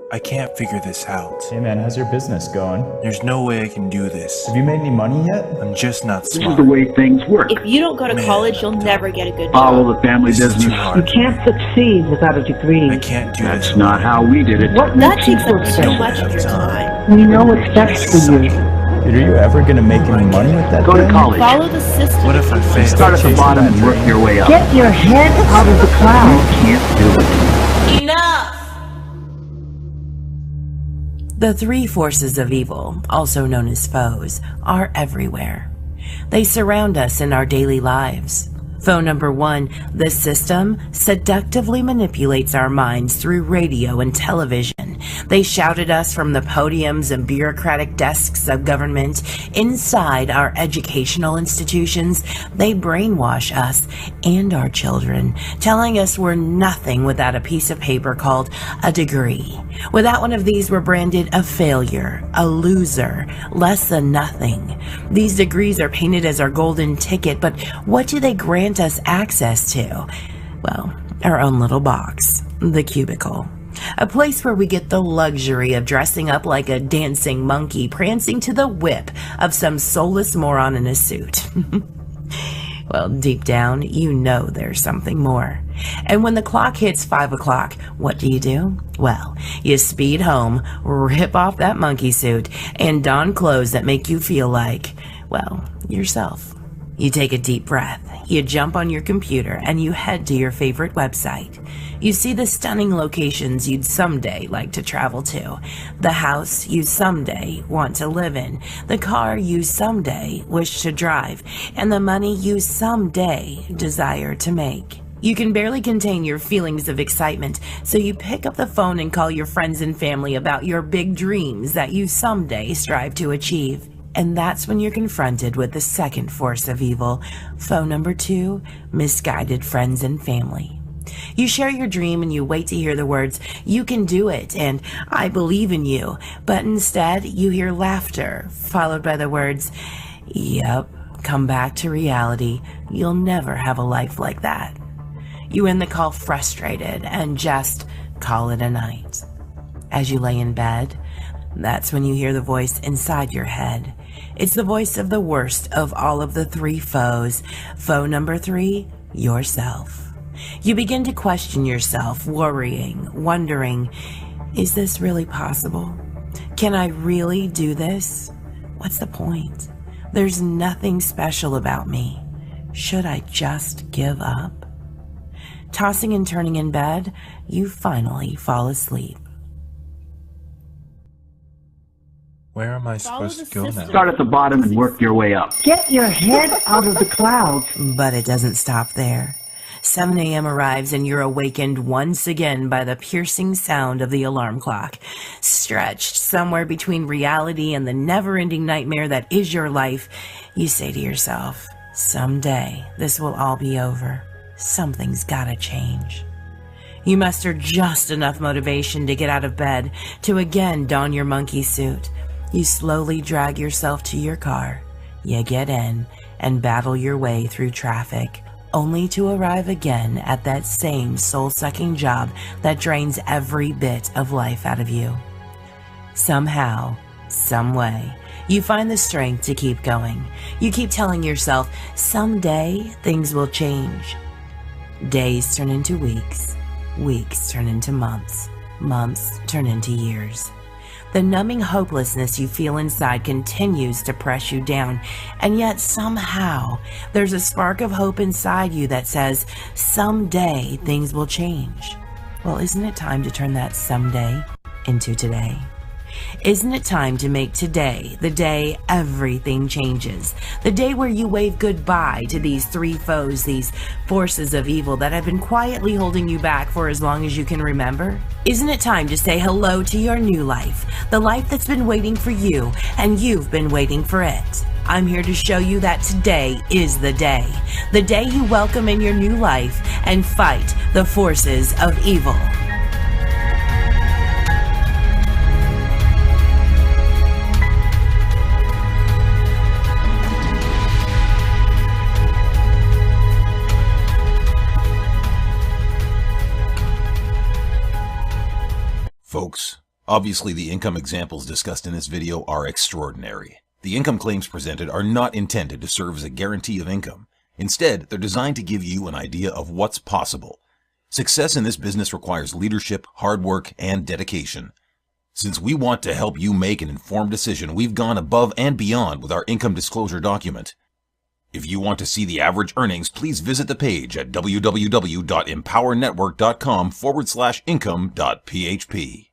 I can't figure this out. Hey man, how's your business going? There's no way I can do this. Have you made any money yet? I'm just not This is smart. the way things work. If you don't go to college, you'll never get a good Follow job. the family This is business. too You hard. can't succeed without a degree. I can't do That's this. not how we did it. What That makes you takes so up too special? much of your time. We know what's best for you. Dude, are you ever gonna make any money with that Go to thing? college. Follow the system. What if I fail? Start at the Chasing bottom that and work dream. your way up. Get your head out of the clouds. You can't do it. Enough! The three forces of evil, also known as foes, are everywhere. They surround us in our daily lives. Foe number one, the system seductively manipulates our minds through radio and television. They shout at us from the podiums and bureaucratic desks of government. Inside our educational institutions, they brainwash us and our children, telling us we're nothing without a piece of paper called a degree. Without one of these, we're branded a failure, a loser, less than nothing. These degrees are painted as our golden ticket, but what do they grant us access to? Well, our own little box, the cubicle. A place where we get the luxury of dressing up like a dancing monkey, prancing to the whip of some soulless moron in a suit. Well, deep down, you know there's something more. And when the clock hits 5 o'clock, what do? Well, you speed home, rip off that monkey suit, and don clothes that make you feel like, well, yourself. You take a deep breath, you jump on your computer, and you head to your favorite website. You see the stunning locations you'd someday like to travel to, the house you someday want to live in, the car you someday wish to drive, and the money you someday desire to make. You can barely contain your feelings of excitement, so you pick up the phone and call your friends and family about your big dreams that you someday strive to achieve. And that's when you're confronted with the second force of evil, foe number two, misguided friends and family. You share your dream and you wait to hear the words, "You can do it," and "I believe in you," but instead you hear laughter, followed by the words, "Yep, come back to reality. You'll never have a life like that." You end the call frustrated and just call it a night. As you lay in bed, that's when you hear the voice inside your head. It's the voice of the worst of all of the three foes. Foe number three, yourself. You begin to question yourself, worrying, wondering, is this really possible? Can I really do this? What's the point? There's nothing special about me. Should I just give up? Tossing and turning in bed, you finally fall asleep. Where am I Follow supposed the to go system. now? Start at the bottom and work your way up. Get your head out of the clouds. But it doesn't stop there. 7 a.m. arrives and you're awakened once again by the piercing sound of the alarm clock. Stretched somewhere between reality and the never-ending nightmare that is your life, you say to yourself, someday this will all be over. Something's gotta change. You muster just enough motivation to get out of bed, to again don your monkey suit. You slowly drag yourself to your car. You get in and battle your way through traffic, only to arrive again at that same soul-sucking job that drains every bit of life out of you. Somehow, some way, you find the strength to keep going. You keep telling yourself, someday things will change. Days turn into weeks. Weeks turn into months. Months turn into years. The numbing hopelessness you feel inside continues to press you down, and yet somehow there's a spark of hope inside you that says, someday things will change. Well, isn't it time to turn that someday into today? Isn't it time to make today the day everything changes? The day where you wave goodbye to these three foes, these forces of evil that have been quietly holding you back for as long as you can remember? Isn't it time to say hello to your new life, the life that's been waiting for you and you've been waiting for it? I'm here to show you that today is the day you welcome in your new life and fight the forces of evil. Folks, Obviously, the income examples discussed in this video are extraordinary. The income claims presented are not intended to serve as a guarantee of income. Instead, they're designed to give you an idea of what's possible. Success in this business requires leadership, hard work, and dedication. Since we want to help you make an informed decision, we've gone above and beyond with our income disclosure document. If you want to see the average earnings, please visit the page at www.empowernetwork.com/income.php.